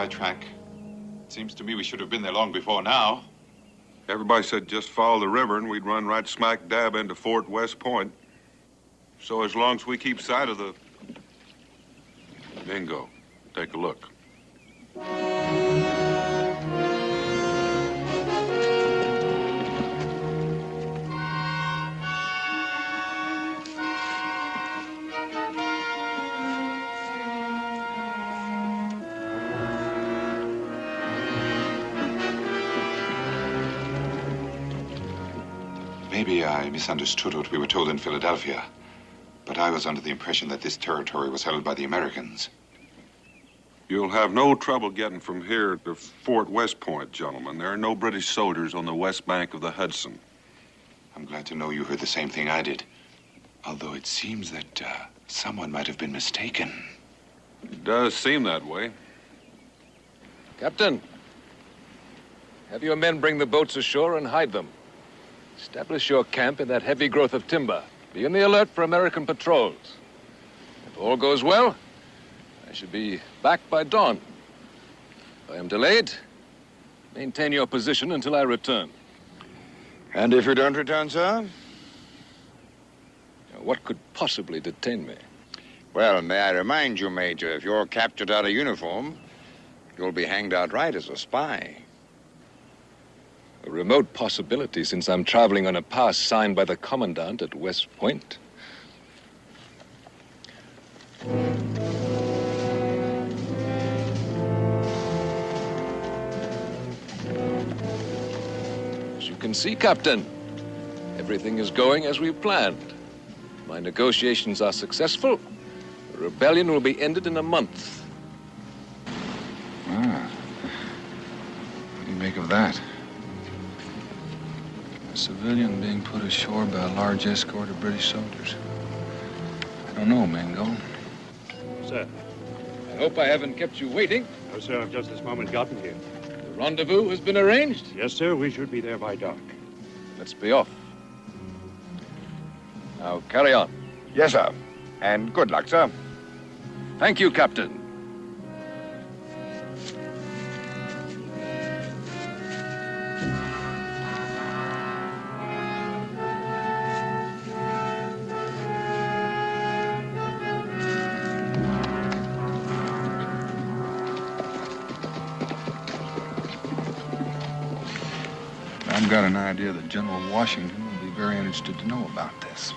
right track. It seems to me we should have been there long before now. Everybody said just follow the river and we'd run right smack dab into Fort West Point. So as long as we keep sight of the... Mingo, take a look. Maybe I misunderstood what we were told in Philadelphia, but I was under the impression that this territory was held by the Americans. You'll have no trouble getting from here to Fort West Point, gentlemen. There are no British soldiers on the west bank of the Hudson. I'm glad to know you heard the same thing I did, although it seems that someone might have been mistaken. It does seem that way. Captain, have your men bring the boats ashore and hide them. Establish your camp in that heavy growth of timber. Be on the alert for American patrols. If all goes well, I should be back by dawn. If I am delayed, maintain your position until I return. And if you don't return, sir? What could possibly detain me? Well, may I remind you, Major, if you're captured out of uniform, you'll be hanged outright as a spy. A remote possibility, since I'm traveling on a pass signed by the commandant at West Point. As you can see, Captain, everything is going as we planned. My negotiations are successful. The rebellion will be ended in a month. Ah. What do you make of that? A civilian being put ashore by a large escort of British soldiers. I don't know, Mingo. Sir. I hope I haven't kept you waiting. No, sir, I've just this moment gotten here. The rendezvous has been arranged? Yes, sir, we should be there by dark. Let's be off. Now, carry on. Yes, sir. And good luck, sir. Thank you, Captain. I've got an idea that General Washington will be very interested to know about this.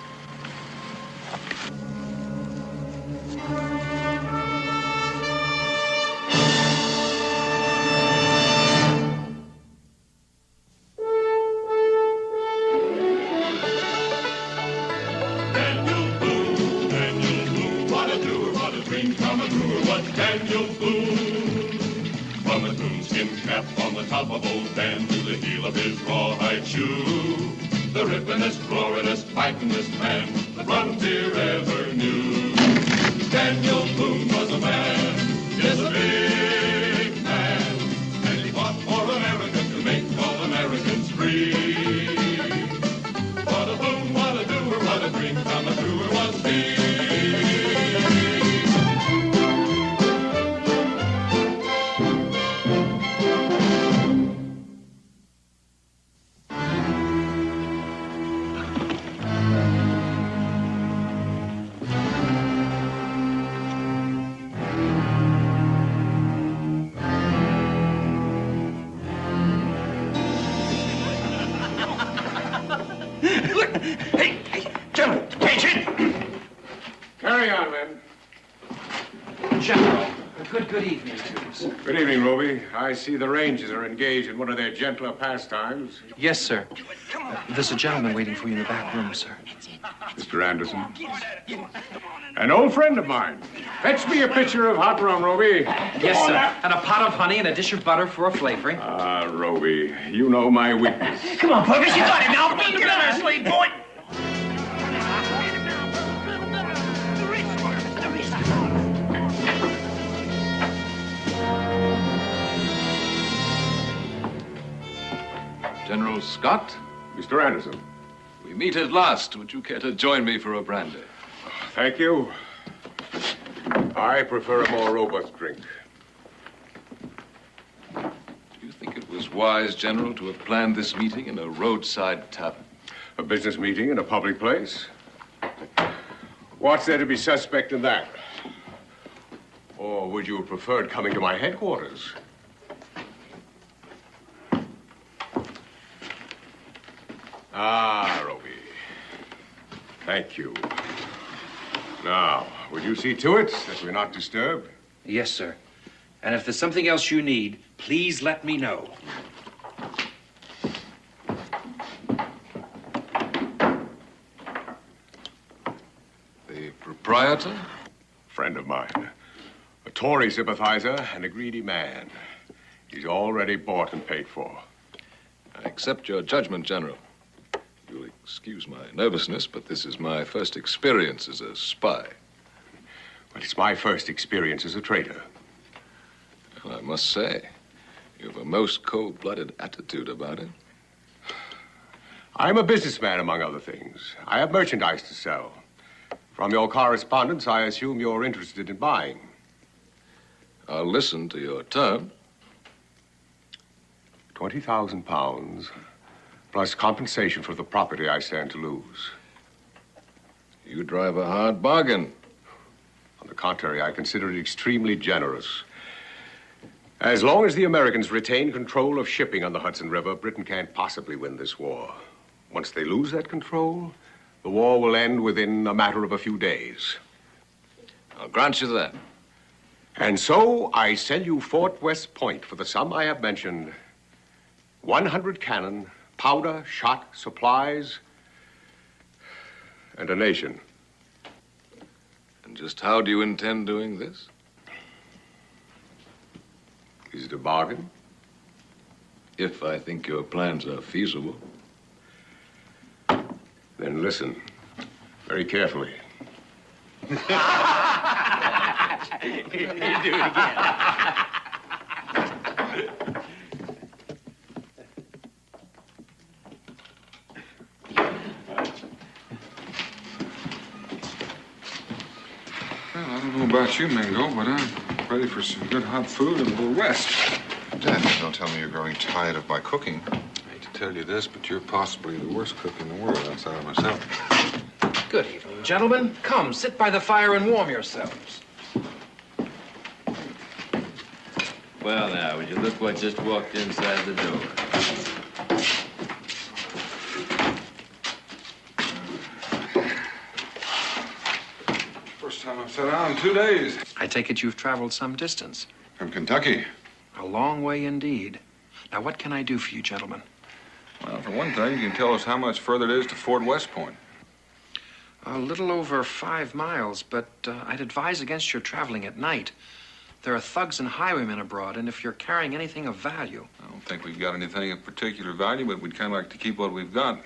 Daniel Boone, what a doer, what a dream come true. What's Daniel Boone? From a coonskin cap on the top of old Dan to the heel of his rawhide shoe, the rippin'est, roaring'est, fighting'est man the frontier ever knew. Daniel Boone was a man, yes, a big man, and he fought for America to make all Americans free. What a Boone, what a doer, what a dream come true was he. Hey, gentlemen, attention! Carry on, men. General, good evening to you, sir. Good evening, Ruby. I see the Rangers are engaged in one of their gentler pastimes. Yes, sir. There's a gentleman waiting for you in the back room, sir. Mr. Anderson. An old friend of mine. Fetch me a pitcher of hot rum, Roby. Yes, sir. And a pot of honey and a dish of butter for a flavoring. Ah, Roby, you know my weakness. Come on, Purvis, you got him now. Beat him down, slave boy. General Scott? Mr. Anderson. We meet at last. Would you care to join me for a brandy? Thank you. I prefer a more robust drink. wise, General, to have planned this meeting in a roadside tavern? A business meeting in a public place? What's there to be suspect in that? Or would you have preferred coming to my headquarters? Ah, Roby. Thank you. Now, will you see to it that we're not disturbed? Yes, sir. And if there's something else you need, please let me know. The proprietor? Friend of mine. A Tory sympathizer and a greedy man. He's already bought and paid for. I accept your judgment, General. You'll excuse my nervousness, but this is my first experience as a spy. But it's my first experience as a traitor. Well, I must say, you have a most cold-blooded attitude about it. I'm a businessman, among other things. I have merchandise to sell. From your correspondence, I assume you're interested in buying. I'll listen to your term. 20,000 pounds, plus compensation for the property I stand to lose. You drive a hard bargain. On the contrary, I consider it extremely generous. As long as the Americans retain control of shipping on the Hudson River, Britain can't possibly win this war. Once they lose that control, the war will end within a matter of a few days. I'll grant you that. And so I sell you Fort West Point for the sum I have mentioned. 100 cannon, powder, shot, supplies, and a nation. And just how do you intend doing this? Is it a bargain? If I think your plans are feasible. Then listen very carefully. You do it again. Well, I don't know about you, Mingo, but I'm ready for some good hot food and a little rest. Daniel, don't tell me you're growing tired of my cooking. I hate to tell you this, but you're possibly the worst cook in the world outside of myself. Good evening, gentlemen. Come, sit by the fire and warm yourselves. Well, now, would you look what just walked inside the door? First time I've sat down in 2 days. I take it you've traveled some distance. From Kentucky. A long way indeed. Now, what can I do for you, gentlemen? Well, for one thing, you can tell us how much further it is to Fort West Point. A little over 5 miles, but I'd advise against your traveling at night. There are thugs and highwaymen abroad, and if you're carrying anything of value... I don't think we've got anything of particular value, but we'd kind of like to keep what we've got.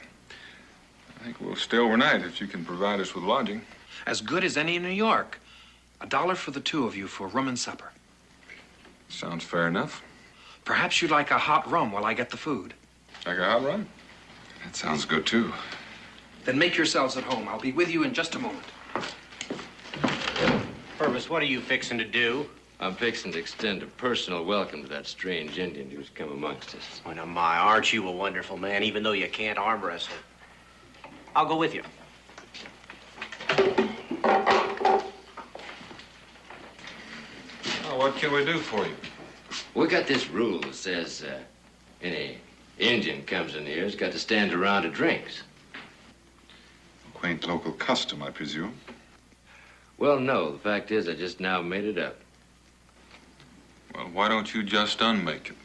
I think we'll stay overnight if you can provide us with lodging. As good as any in New York. $1 for the two of you for room and supper. Sounds fair enough. Perhaps you'd like a hot rum while I get the food. Like a hot run? That sounds good, too. Then make yourselves at home. I'll be with you in just a moment. Purvis, what are you fixing to do? I'm fixing to extend a personal welcome to that strange Indian who's come amongst us. Oh, now, my, aren't you a wonderful man, even though you can't arm wrestle? I'll go with you. Oh, what can we do for you? We got this rule that says any Indian comes in here has got to stand a round of drinks. Quaint local custom, I presume. Well, no. The fact is, I just now made it up. Well, why don't you just unmake it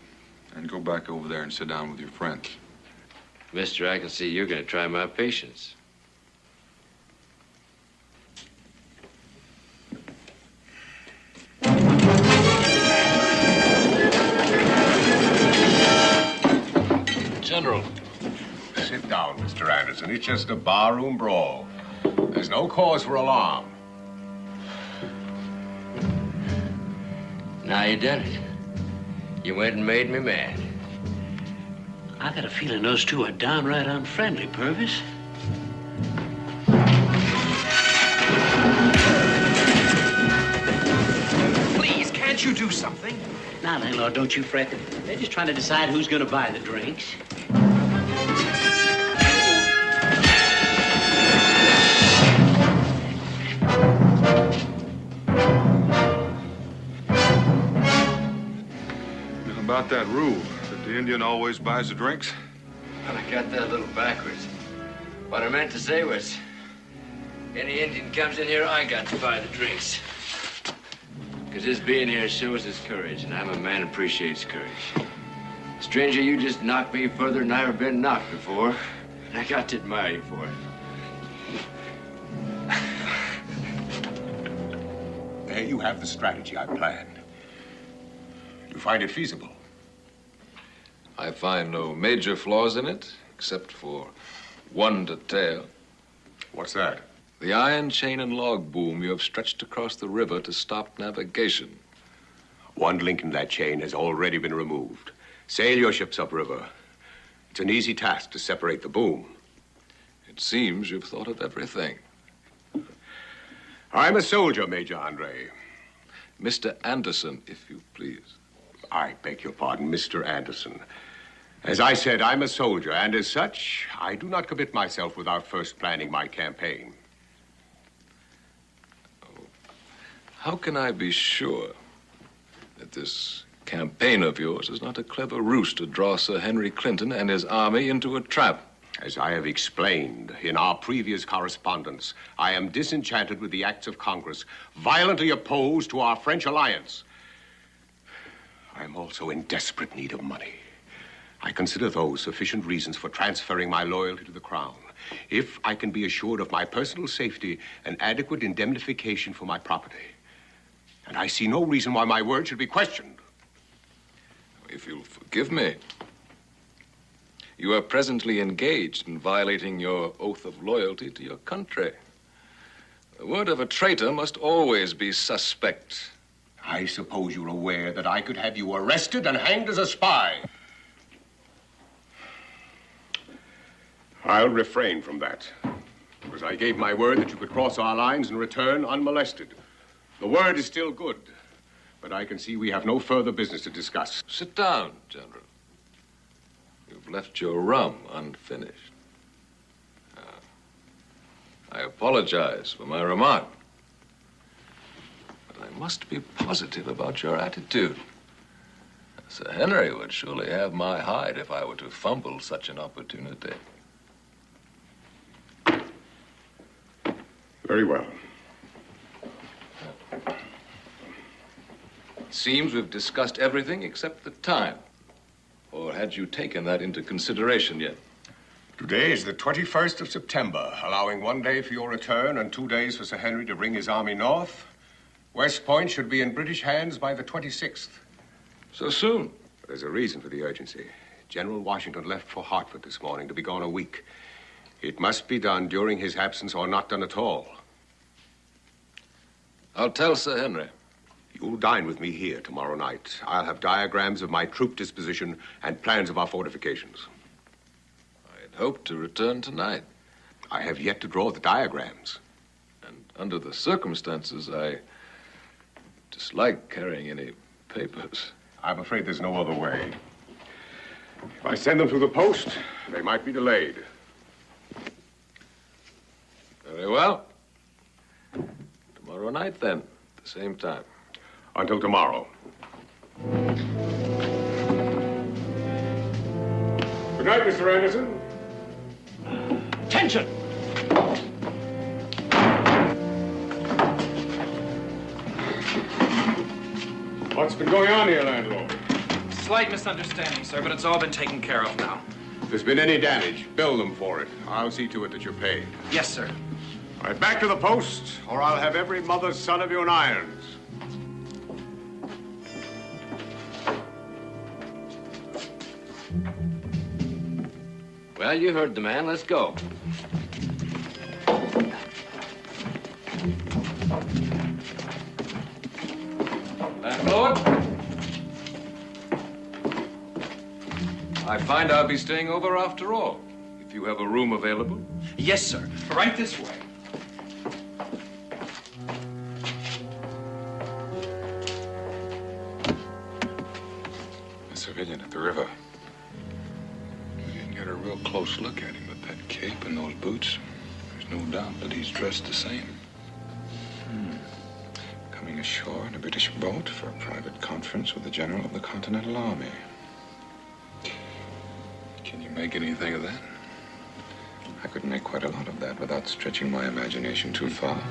and go back over there and sit down with your friends? Mister, I can see you're going to try my patience. General. Sit down, Mr. Anderson. It's just a barroom brawl. There's no cause for alarm. Now you done it. You went and made me mad. I got a feeling those two are downright unfriendly, Purvis. Please, can't you do something? Now, landlord, don't you fret. They're just trying to decide who's going to buy the drinks. About that rule that the Indian always buys the drinks? Well, I got that a little backwards. What I meant to say was, any Indian comes in here, I got to buy the drinks. Because his being here shows his courage, and I'm a man who appreciates courage. Stranger, you just knocked me further than I've ever been knocked before, and I got to admire you for it. There you have the strategy I planned. You find it feasible? I find no major flaws in it, except for one detail. What's that? The iron chain and log boom you have stretched across the river to stop navigation. One link in that chain has already been removed. Sail your ships upriver. It's an easy task to separate the boom. It seems you've thought of everything. I'm a soldier, Major Andre. Mr. Anderson, if you please. I beg your pardon, Mr. Anderson. As I said, I'm a soldier, and as such, I do not commit myself without first planning my campaign. How can I be sure that this campaign of yours is not a clever ruse to draw Sir Henry Clinton and his army into a trap? As I have explained in our previous correspondence, I am disenchanted with the acts of Congress, violently opposed to our French alliance. I am also in desperate need of money. I consider those sufficient reasons for transferring my loyalty to the Crown, if I can be assured of my personal safety and adequate indemnification for my property. And I see no reason why my word should be questioned. If you'll forgive me, you are presently engaged in violating your oath of loyalty to your country. The word of a traitor must always be suspect. I suppose you're aware that I could have you arrested and hanged as a spy. I'll refrain from that, because I gave my word that you could cross our lines and return unmolested. The word is still good, but I can see we have no further business to discuss. Sit down, General. You've left your rum unfinished. I apologize for my remark. But I must be positive about your attitude. Sir Henry would surely have my hide if I were to fumble such an opportunity. Very well. It seems we've discussed everything except the time. Or had you taken that into consideration yet? Today is the 21st of September, allowing 1 day for your return and 2 days for Sir Henry to bring his army north. West Point should be in British hands by the 26th. So soon? There's a reason for the urgency. General Washington left for Hartford this morning to be gone a week. It must be done during his absence or not done at all. I'll tell Sir Henry. You'll dine with me here tomorrow night. I'll have diagrams of my troop disposition and plans of our fortifications. I'd hoped to return tonight. I have yet to draw the diagrams. And under the circumstances, I dislike carrying any papers. I'm afraid there's no other way. If I send them through the post, they might be delayed. Very well. Tomorrow night, then, at the same time. Until tomorrow. Good night, Mr. Anderson. Attention! What's been going on here, landlord? Slight misunderstanding, sir, but it's all been taken care of now. If there's been any damage, bill them for it. I'll see to it that you're paid. Yes, sir. All right, back to the post, or I'll have every mother's son of you in irons. Well, you heard the man. Let's go. Landlord? I find I'll be staying over after all. If you have a room available. Yes, sir. Right this way. civilian at the river. We didn't get a real close look at him, but that cape and those boots, there's no doubt that he's dressed the same. Coming ashore in a British boat for a private conference with the General of the Continental Army. Can you make anything of that? I could make quite a lot of that without stretching my imagination too far.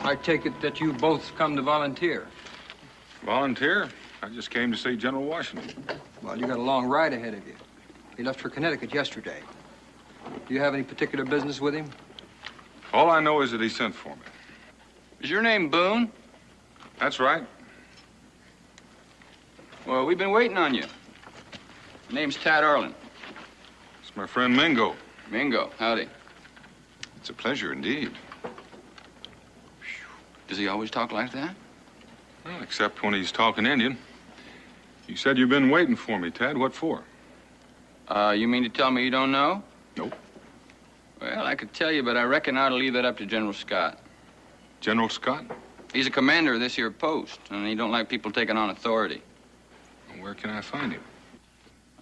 I take it that you both come to volunteer. Volunteer? I just came to see General Washington. Well, you got a long ride ahead of you. He left for Connecticut yesterday. Do you have any particular business with him? All I know is that he sent for me. Is your name Boone? That's right. Well, we've been waiting on you. Name's Tad Arlen. It's my friend Mingo. Mingo, howdy. It's a pleasure indeed. Does he always talk like that? Well, except when he's talking Indian. You said you've been waiting for me, Tad. What for? You mean to tell me you don't know? Nope. Well, I could tell you, but I reckon I ought to leave that up to General Scott. General Scott? He's a commander of this here post, and he don't like people taking on authority. Well, where can I find him?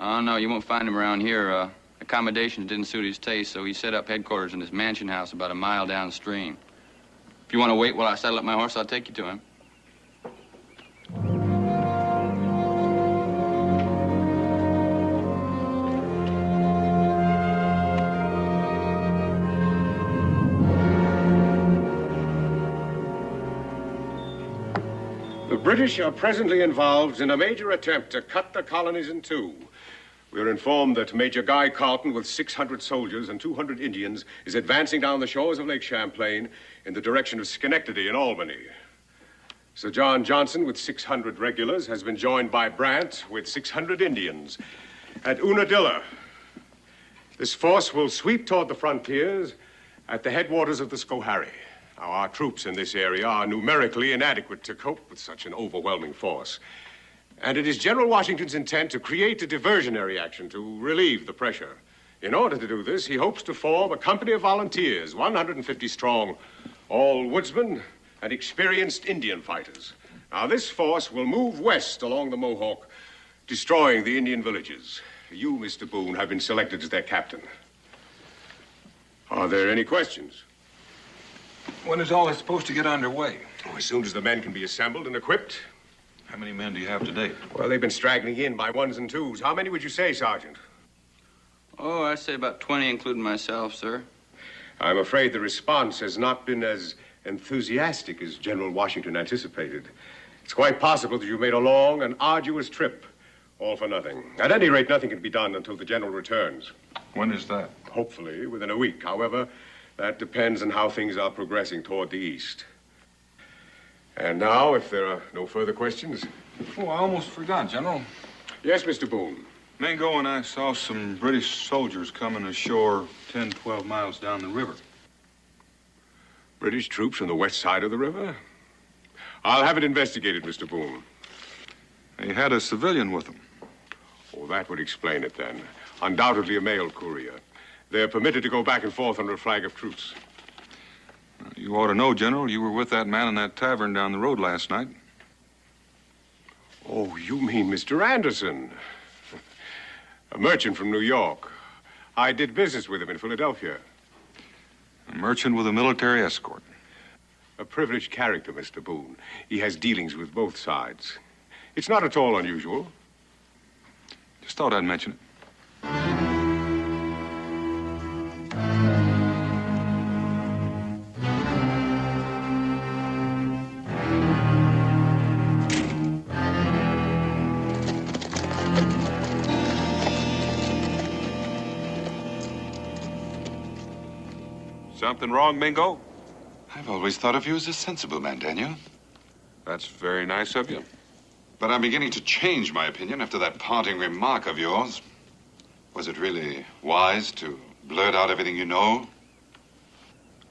Oh, no, you won't find him around here. Accommodations didn't suit his taste, so he set up headquarters in his mansion house about a mile downstream. If you want to wait while I saddle up my horse, I'll take you to him. The British are presently involved in a major attempt to cut the colonies in two. We're informed that Major Guy Carlton, with 600 soldiers and 200 Indians, is advancing down the shores of Lake Champlain in the direction of Schenectady and Albany. Sir John Johnson, with 600 regulars, has been joined by Brant, with 600 Indians, at Unadilla. This force will sweep toward the frontiers at the headwaters of the Schoharie. Now, our troops in this area are numerically inadequate to cope with such an overwhelming force. And it is General Washington's intent to create a diversionary action to relieve the pressure. In order to do this, he hopes to form a company of volunteers, 150 strong, all woodsmen and experienced Indian fighters. Now, this force will move west along the Mohawk, destroying the Indian villages. You, Mr. Boone, have been selected as their captain. Are there any questions? When is all this supposed to get underway? Oh, as soon as the men can be assembled and equipped. How many men do you have today? Well, they've been straggling in by ones and twos. How many would you say, Sergeant? Oh, I'd say about 20, including myself, sir. I'm afraid the response has not been as enthusiastic as General Washington anticipated. It's quite possible that you made a long and arduous trip, all for nothing. At any rate, nothing can be done until the General returns. When is that? Hopefully, within a week. However, that depends on how things are progressing toward the east. And now, if there are no further questions... Oh, I almost forgot, General. Yes, Mr. Boone. Mingo and I saw some British soldiers coming ashore 10, 12 miles down the river. British troops on the west side of the river? I'll have it investigated, Mr. Boone. They had a civilian with them. Oh, that would explain it, then. Undoubtedly a mail courier. They're permitted to go back and forth under a flag of truce. You ought to know, General. You were with that man in that tavern down the road last night. Oh, you mean Mr. Anderson. A merchant from New York. I did business with him in Philadelphia. A merchant with a military escort. A privileged character, Mr. Boone. He has dealings with both sides. It's not at all unusual. Just thought I'd mention it. Something wrong, Mingo? I've always thought of you as a sensible man, Daniel. That's very nice of you. But I'm beginning to change my opinion after that parting remark of yours. Was it really wise to blurt out everything you know?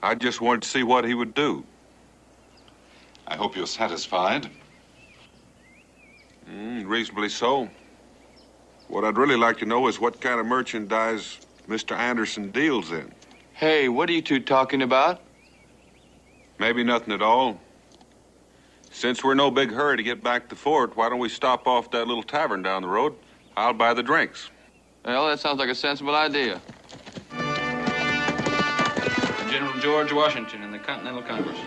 I just wanted to see what he would do. I hope you're satisfied. Reasonably so. What I'd really like to know is what kind of merchandise Mr. Anderson deals in. Hey, what are you two talking about? Maybe nothing at all. Since we're no big hurry to get back to Fort, why don't we stop off that little tavern down the road? I'll buy the drinks. Well, that sounds like a sensible idea. General George Washington in the Continental Congress.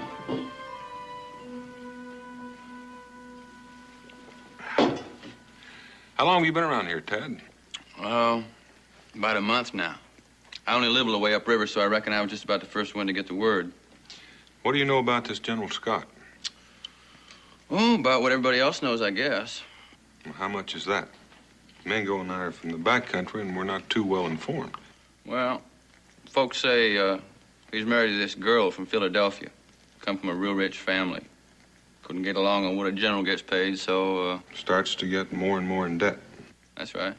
How long have you been around here, Ted? Oh, about a month now. I only live a little way upriver, so I reckon I was just about the first one to get the word. What do you know about this General Scott? Oh, about what everybody else knows, I guess. Well, how much is that? Mingo and I are from the back country, and we're not too well informed. Well, folks say he's married to this girl from Philadelphia. Come from a real rich family. Couldn't get along on what a general gets paid, so... Starts to get more and more in debt. That's right.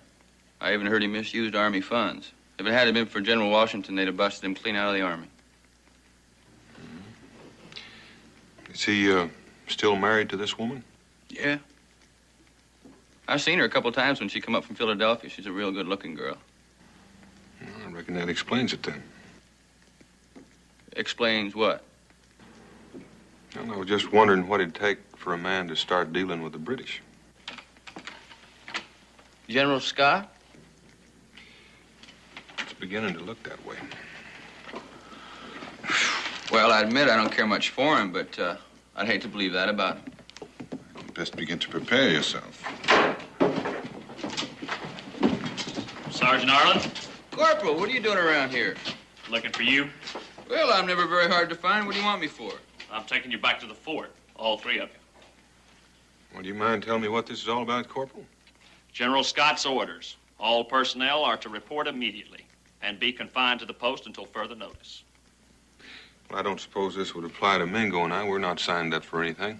I even heard he misused Army funds. If it hadn't been for General Washington, they'd have busted him clean out of the Army. Is he still married to this woman? Yeah. I've seen her a couple times when she come up from Philadelphia. She's a real good-looking girl. Well, I reckon that explains it, then. Explains what? Well, I was just wondering what it'd take for a man to start dealing with the British. General Scott? It's beginning to look that way. Well, I admit I don't care much for him, but I'd hate to believe that about him. You'd best begin to prepare yourself. Sergeant Arlen? Corporal, what are you doing around here? Looking for you. Well, I'm never very hard to find. What do you want me for? I'm taking you back to the fort, all three of you. Well, do you mind telling me what this is all about, Corporal? General Scott's orders. All personnel are to report immediately and be confined to the post until further notice. Well, I don't suppose this would apply to Mingo and I. We're not signed up for anything.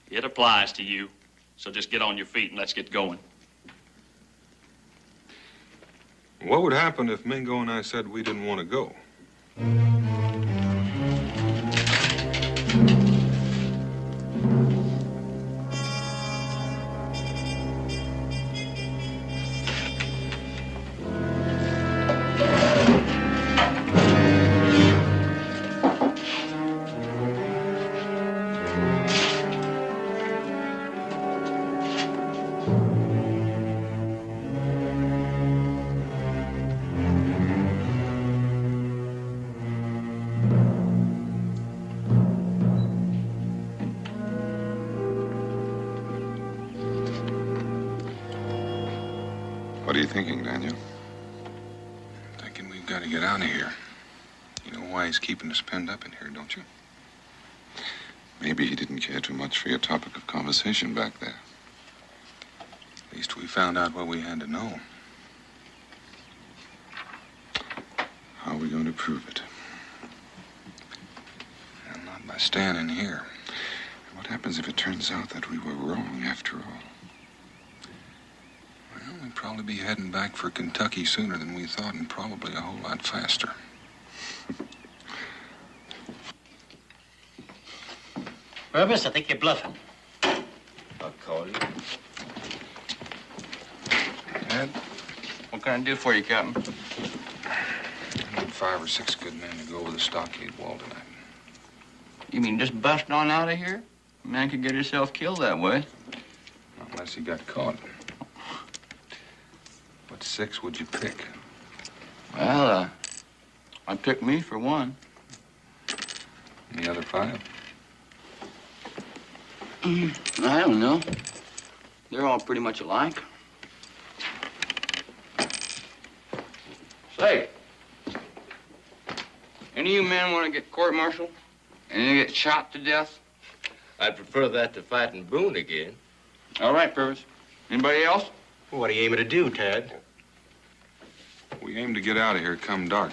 It applies to you, so just get on your feet and let's get going. What would happen if Mingo and I said we didn't want to go? What are you thinking, Daniel? Thinking we've got to get out of here. You know why he's keeping us penned up in here, don't you? Maybe he didn't care too much for your topic of conversation back there. At least we found out what we had to know. How are we going to prove it? Well, not by standing here. What happens if it turns out that we were wrong after all? Well, we'd probably be heading back for Kentucky sooner than we thought, and probably a whole lot faster. Purvis, I think you're bluffing. I'll call you. Ed, what can I do for you, Captain? I need 5 or 6 good men to go over the stockade wall tonight. You mean just bust on out of here? A man could get himself killed that way. Unless he got caught. What 6 would you pick? Well, I'd pick me for one. And the other 5? I don't know. They're all pretty much alike. Say, any of you men want to get court-martialed? And then get shot to death? I'd prefer that to fighting Boone again. All right, Purvis. Anybody else? What are you aiming to do, Ted? We aim to get out of here come dark.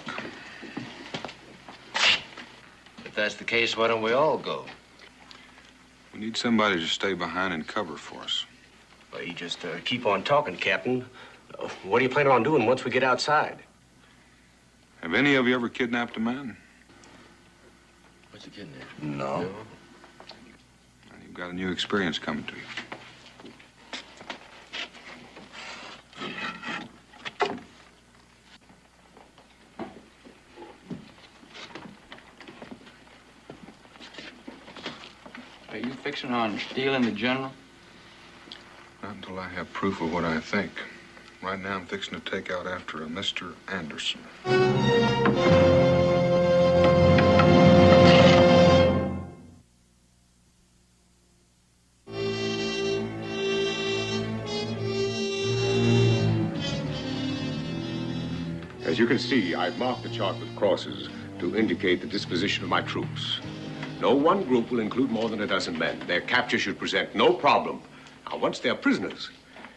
If that's the case, why don't we all go? We need somebody to stay behind and cover for us. Well, you just keep on talking, Captain. What are you planning on doing once we get outside? Have any of you ever kidnapped a man? What's a kidnap? No. Well, you've got a new experience coming to you. Are you fixing on stealing the general? Not until I have proof of what I think. Right now, I'm fixing to take out after a Mr. Anderson. As you can see, I've marked the chart with crosses to indicate the disposition of my troops. No one group will include more than a dozen men. Their capture should present no problem. Now, once they're prisoners,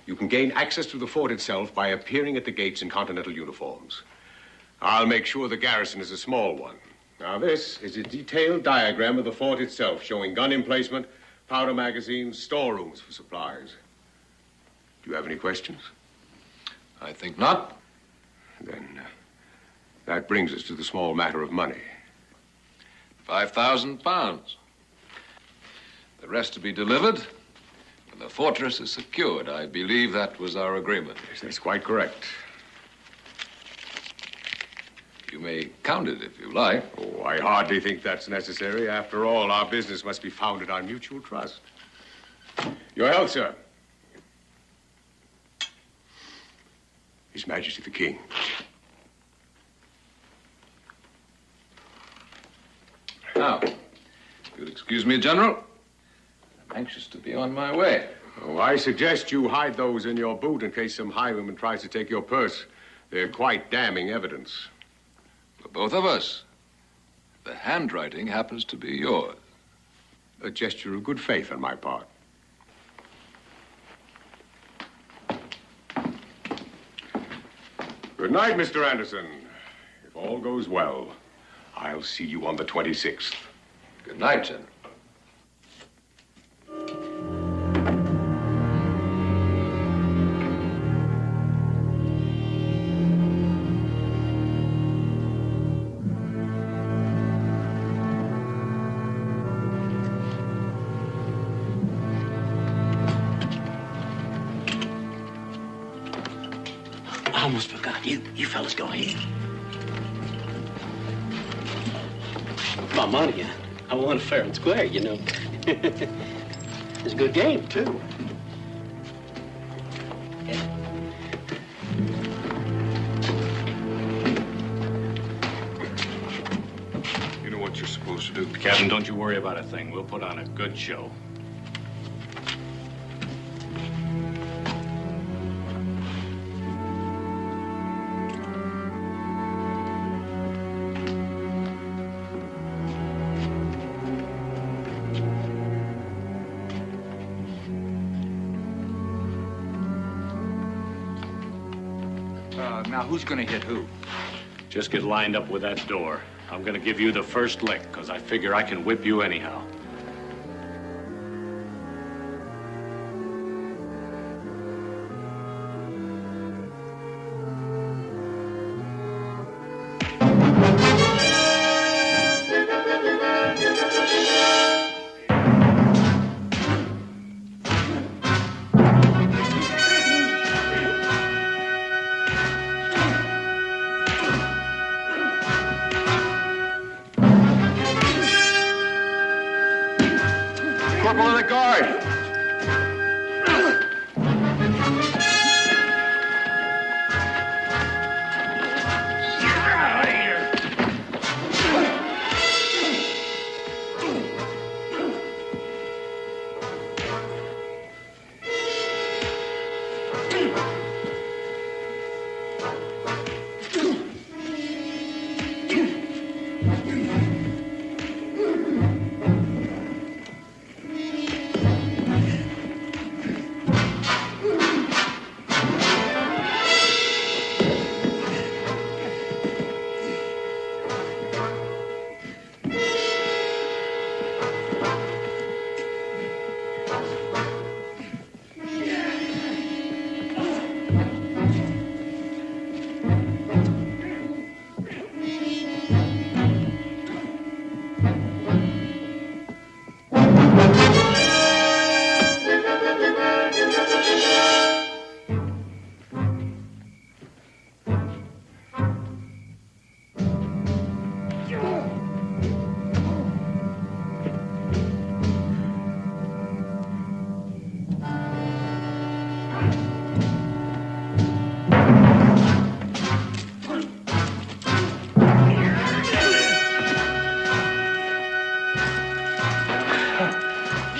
you can gain access to the fort itself by appearing at the gates in continental uniforms. I'll make sure the garrison is a small one. Now, this is a detailed diagram of the fort itself, showing gun emplacement, powder magazines, storerooms for supplies. Do you have any questions? I think not. Then that brings us to the small matter of money. 5,000 pounds. The rest to be delivered when the fortress is secured. I believe that was our agreement. Yes, that's quite correct. You may count it if you like. Oh, I hardly think that's necessary. After all, our business must be founded on mutual trust. Your health, sir. His Majesty the King. Now, if you'll excuse me, General, I'm anxious to be on my way. Oh, I suggest you hide those in your boot in case some highwayman tries to take your purse. They're quite damning evidence. For both of us, the handwriting happens to be yours. A gesture of good faith on my part. Good night, Mr. Anderson. If all goes well, I'll see you on the 26th. Good night, General. I almost forgot. You fellas go ahead. My money, I won fair and square, you know. It's a good game, too. You know what you're supposed to do. Captain, don't you worry about a thing. We'll put on a good show. Now, who's gonna hit who? Just get lined up with that door. I'm gonna give you the first lick, because I figure I can whip you anyhow. Corporal in the guard!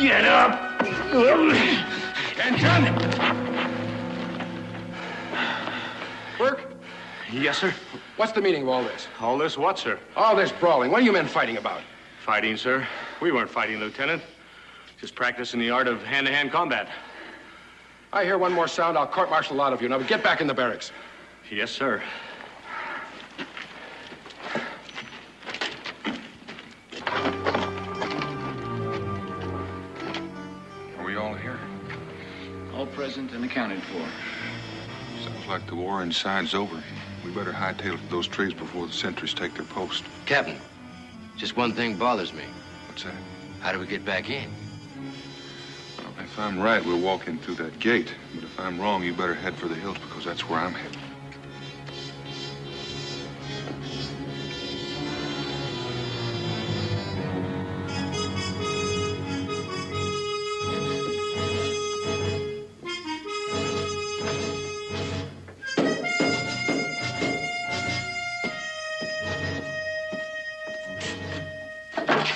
Get up! Attention! Burke? Yes, sir? What's the meaning of all this? All this what, sir? All this brawling. What are you men fighting about? Fighting, sir? We weren't fighting, Lieutenant. Just practicing the art of hand-to-hand combat. I hear one more sound, I'll court-martial a lot of you. Now get back in the barracks. Yes, sir. Are we all here? All present and accounted for. Sounds like the war inside's over. We better hightail it to those trees before the sentries take their post. Captain, just one thing bothers me. What's that? How do we get back in? Well, if I'm right, we'll walk in through that gate. But if I'm wrong, you better head for the hills because that's where I'm headed.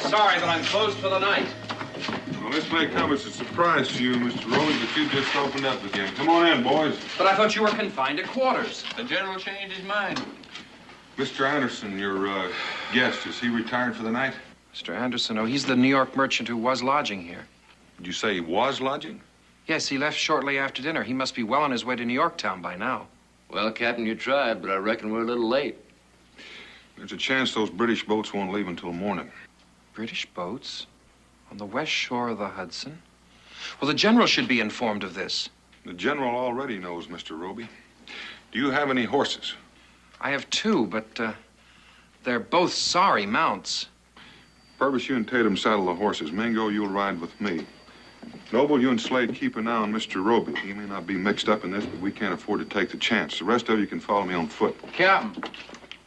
Sorry that I'm closed for the night. Well, this may come as a surprise to you, Mr. Rose, but you just opened up again. Come on in, boys. But I thought you were confined to quarters. The general changed his mind. Mr. Anderson, your guest, is he retired for the night? Mr. Anderson, oh, he's the New York merchant who was lodging here. Did you say he was lodging? Yes, he left shortly after dinner. He must be well on his way to New York town by now. Well, Captain, you tried, but I reckon we're a little late. There's a chance those British boats won't leave until morning. British boats? On the west shore of the Hudson? Well, the general should be informed of this. The general already knows, Mr. Roby. Do you have any horses? I have two, but they're both sorry mounts. Purvis, you and Tatum saddle the horses. Mingo, you'll ride with me. Noble, you and Slade keep an eye on Mr. Roby. He may not be mixed up in this, but we can't afford to take the chance. The rest of you can follow me on foot. Captain,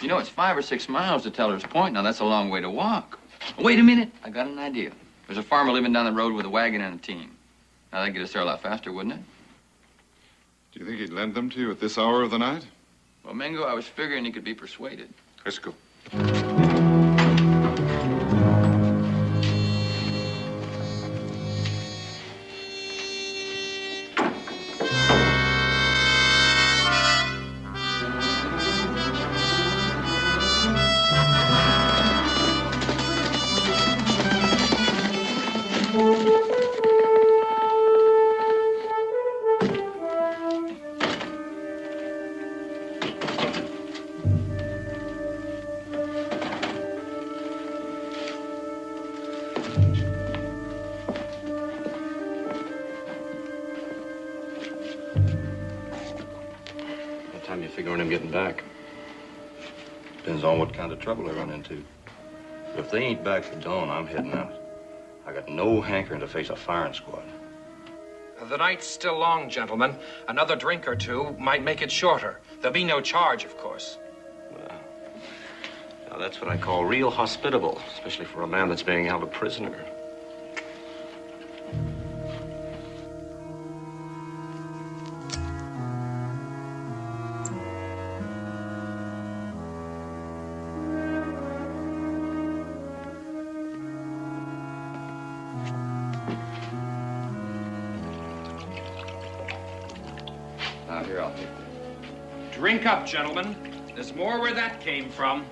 you know it's 5 or 6 miles to Teller's Point. Now, that's a long way to walk. Wait a minute. I got an idea. There's a farmer living down the road with a wagon and a team. Now, that'd get us there a lot faster, wouldn't it? Do you think he'd lend them to you at this hour of the night? Well, Mingo, I was figuring he could be persuaded. Let's go. Figuring him getting back. Depends on what kind of trouble I run into. But if they ain't back for dawn, I'm heading out. I got no hankering to face a firing squad. The night's still long, gentlemen. Another drink or two might make it shorter. There'll be no charge, of course. Well, now that's what I call real hospitable, especially for a man that's being held a prisoner. Here, I'll take that. Drink up, gentlemen. There's more where that came from.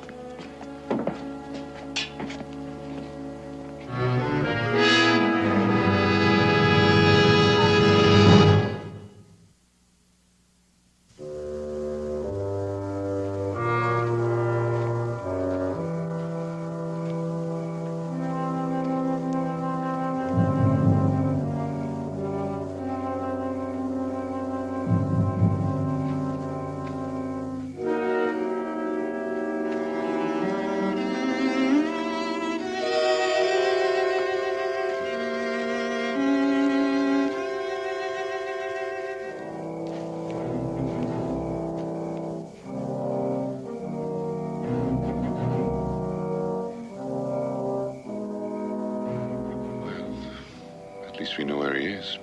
At least we know where he is.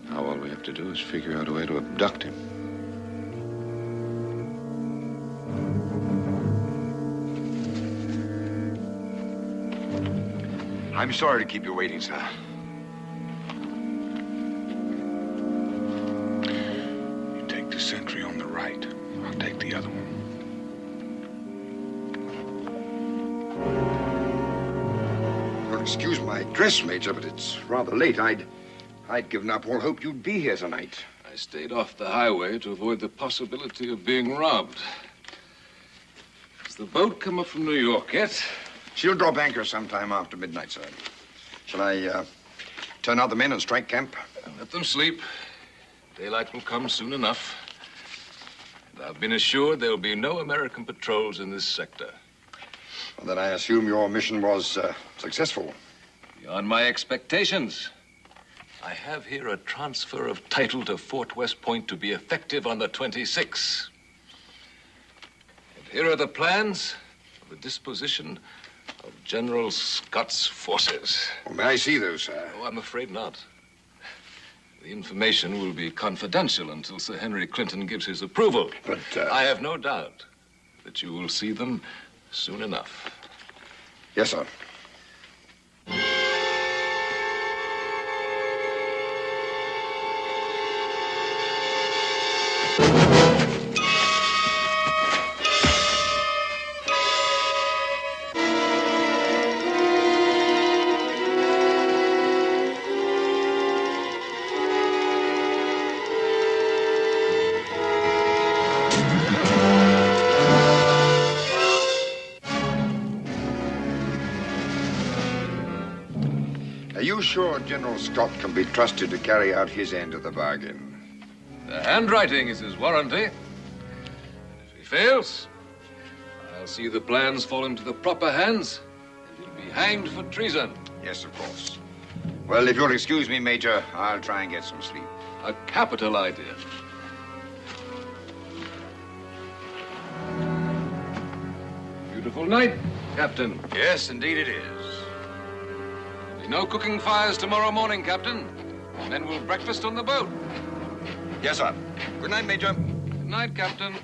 Now all we have to do is figure out a way to abduct him. I'm sorry to keep you waiting, sir. excuse my dress, Major, but it's rather late. I'd given up all hope you'd be here tonight. I stayed off the highway to avoid the possibility of being robbed. Has the boat come up from New York yet? She'll drop anchor sometime after midnight, sir. Shall I turn out the men and strike camp? Let them sleep. Daylight will come soon enough. And I've been assured there will be no American patrols in this sector. Well, then I assume your mission was successful. Beyond my expectations. I have here a transfer of title to Fort West Point to be effective on the 26th. And here are the plans of the disposition of General Scott's forces. Well, may I see those, sir? Oh, I'm afraid not. The information will be confidential until Sir Henry Clinton gives his approval. But, I have no doubt that you will see them soon enough. Yes, sir. Are you sure General Scott can be trusted to carry out his end of the bargain? The handwriting is his warranty. And if he fails, I'll see the plans fall into the proper hands, and he'll be hanged for treason. Yes, of course. Well, if you'll excuse me, Major, I'll try and get some sleep. A capital idea. Beautiful night, Captain. Yes, indeed it is. There'll be no cooking fires tomorrow morning, Captain. The men will breakfast on the boat. Yes, sir. Good night, Major. Good night, Captain.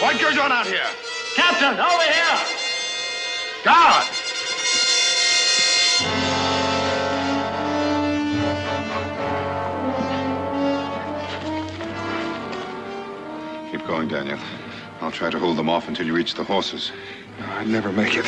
What goes on out here? Captain, over here! God! Keep going, Daniel. I'll try to hold them off until you reach the horses. I'd never make it.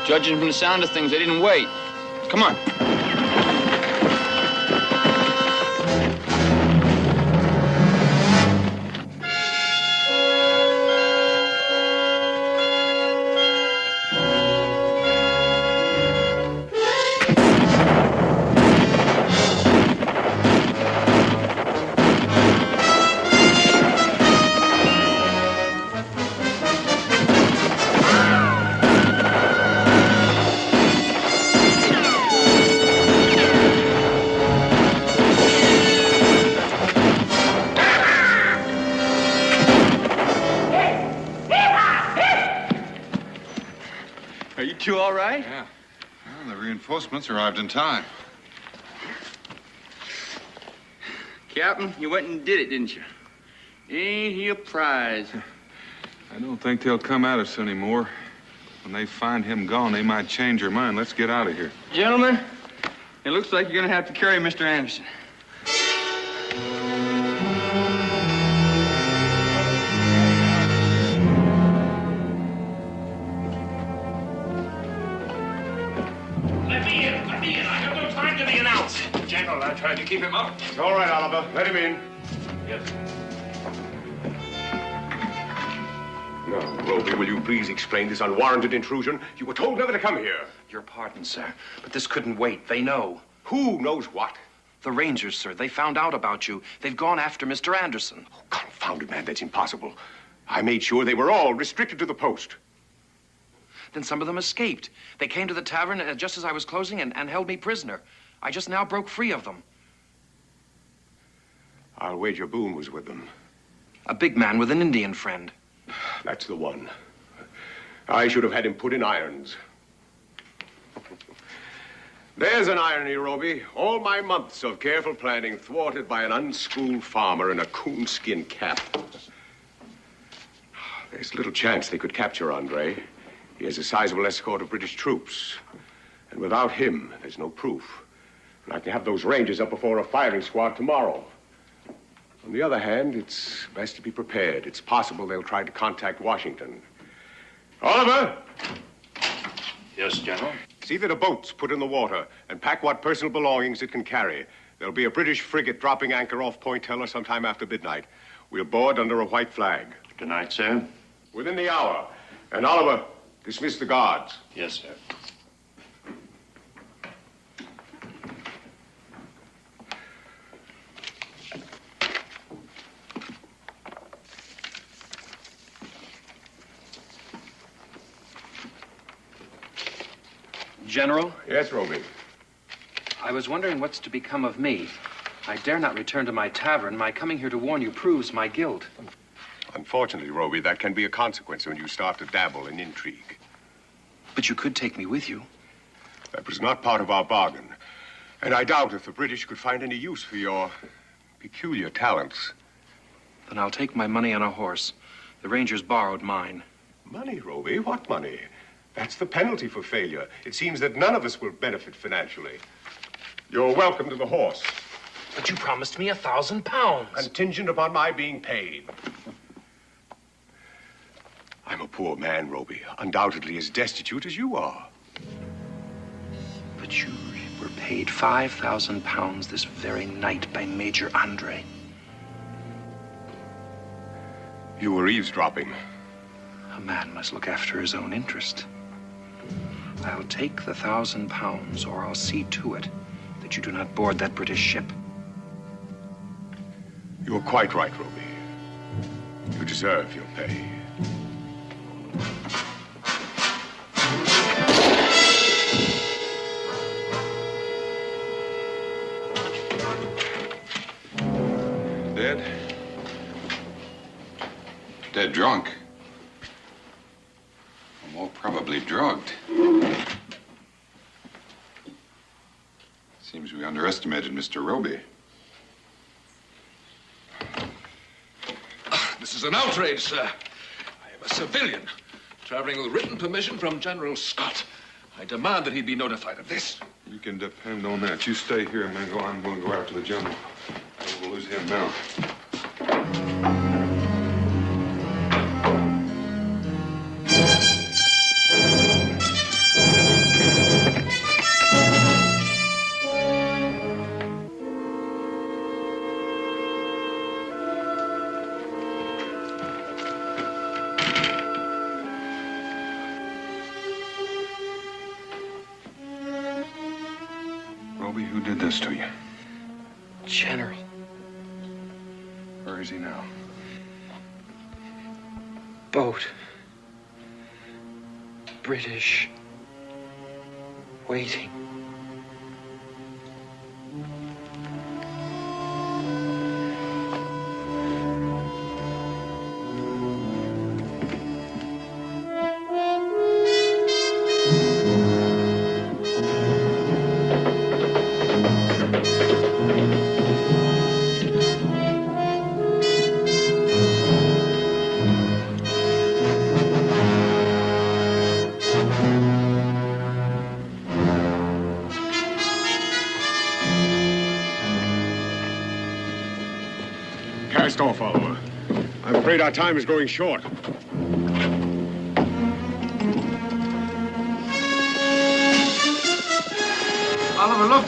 Judging from the sound of things, they didn't wait. Come on. You all right? Yeah. Well, the reinforcements arrived in time. Captain, you went and did it, didn't you? Ain't he a prize? I don't think they'll come at us anymore. When they find him gone, they might change their mind. Let's get out of here. Gentlemen, it looks like you're going to have to carry Mr. Anderson. Let me in. Let me in. I have no time to be announced. General, I tried to keep him out. It's all right, Oliver. Let him in. Yes. No, Roby, will you please explain this unwarranted intrusion? You were told never to come here. Your pardon, sir, but this couldn't wait. They know. Who knows what? The Rangers, sir. They found out about you. They've gone after Mr. Anderson. Oh, confounded man, that's impossible. I made sure they were all restricted to the post. Then some of them escaped. They came to the tavern just as I was closing and held me prisoner. I just now broke free of them. I'll wager Boone was with them. A big man with an Indian friend. That's the one. I should have had him put in irons. There's an irony, Roby. All my months of careful planning thwarted by an unschooled farmer in a coonskin cap. There's little chance they could capture Andre. He has a sizable escort of British troops. And without him, there's no proof. And I can have those Rangers up before a firing squad tomorrow. On the other hand, it's best to be prepared. It's possible they'll try to contact Washington. Oliver! Yes, General? See that a boat's put in the water and pack what personal belongings it can carry. There'll be a British frigate dropping anchor off Point Teller sometime after midnight. We'll board under a white flag. Tonight, sir? Within the hour. And Oliver, dismiss the guards. Yes, sir. General? Yes, Roby. I was wondering what's to become of me. I dare not return to my tavern. My coming here to warn you proves my guilt. Unfortunately, Roby, that can be a consequence when you start to dabble in intrigue. But you could take me with you. That was not part of our bargain. And I doubt if the British could find any use for your peculiar talents. Then I'll take my money on a horse. The Rangers borrowed mine. Money, Roby? What money? That's the penalty for failure. It seems that none of us will benefit financially. You're welcome to the horse. But you promised me £1,000. Contingent upon my being paid. I'm a poor man, Roby. Undoubtedly as destitute as you are. But you were paid £5,000 this very night by Major Andre. You were eavesdropping. A man must look after his own interest. I'll take the £1,000, or I'll see to it that you do not board that British ship. You're quite right, Roby. You deserve your pay. Dead? Dead drunk. Or more probably drugged. Seems we underestimated Mr. Roby. This is an outrage, sir. I am a civilian, traveling with written permission from General Scott. I demand that he be notified of this. You can depend on that. You stay here, Mingo. I'm going to go after the general. I will lose him now. Who did this to you? General. Where is he now? Boat. British. Waiting. Blast off, Oliver. I'm afraid our time is growing short. Oliver, look.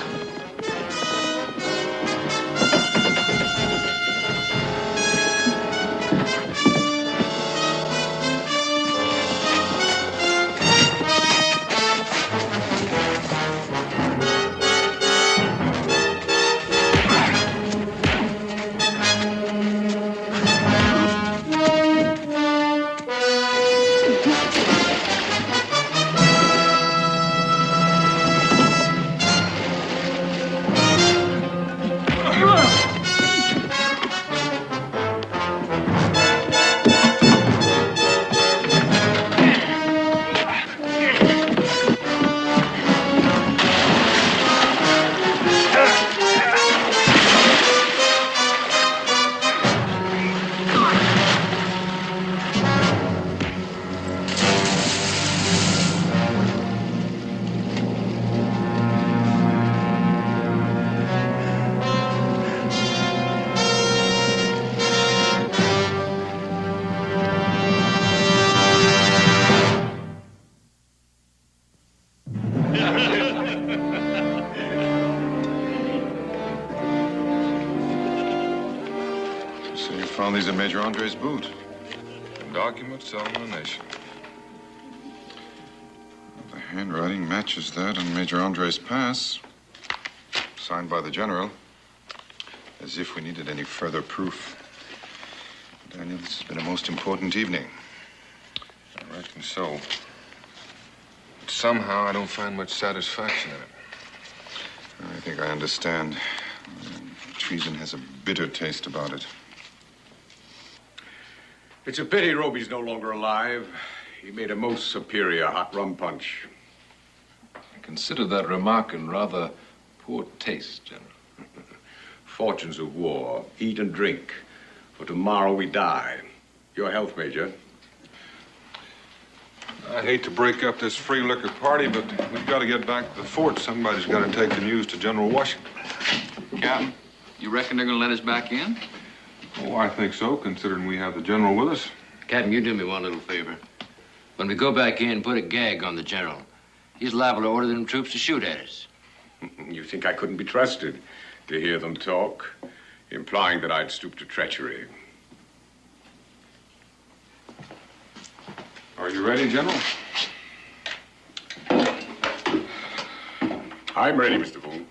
Found these in Major Andre's boot. Documents selling the nation. The handwriting matches that on Major Andre's pass. Signed by the general. As if we needed any further proof. Daniel, this has been a most important evening. I reckon so. But somehow I don't find much satisfaction in it. I think I understand. Treason has a bitter taste about it. It's a pity Roby's no longer alive. He made a most superior hot rum punch. I consider that remark in rather poor taste, General. Fortunes of war. Eat and drink. For tomorrow we die. Your health, Major. I hate to break up this free liquor party, but we've got to get back to the fort. Somebody's got to take the news to General Washington. Captain, you reckon they're going to let us back in? Oh, I think so, considering we have the general with us. Captain, you do me one little favor. When we go back in, put a gag on the general. He's liable to order them troops to shoot at us. You think I couldn't be trusted to hear them talk, implying that I'd stoop to treachery? Are you ready, General? I'm ready, Mr. Boone.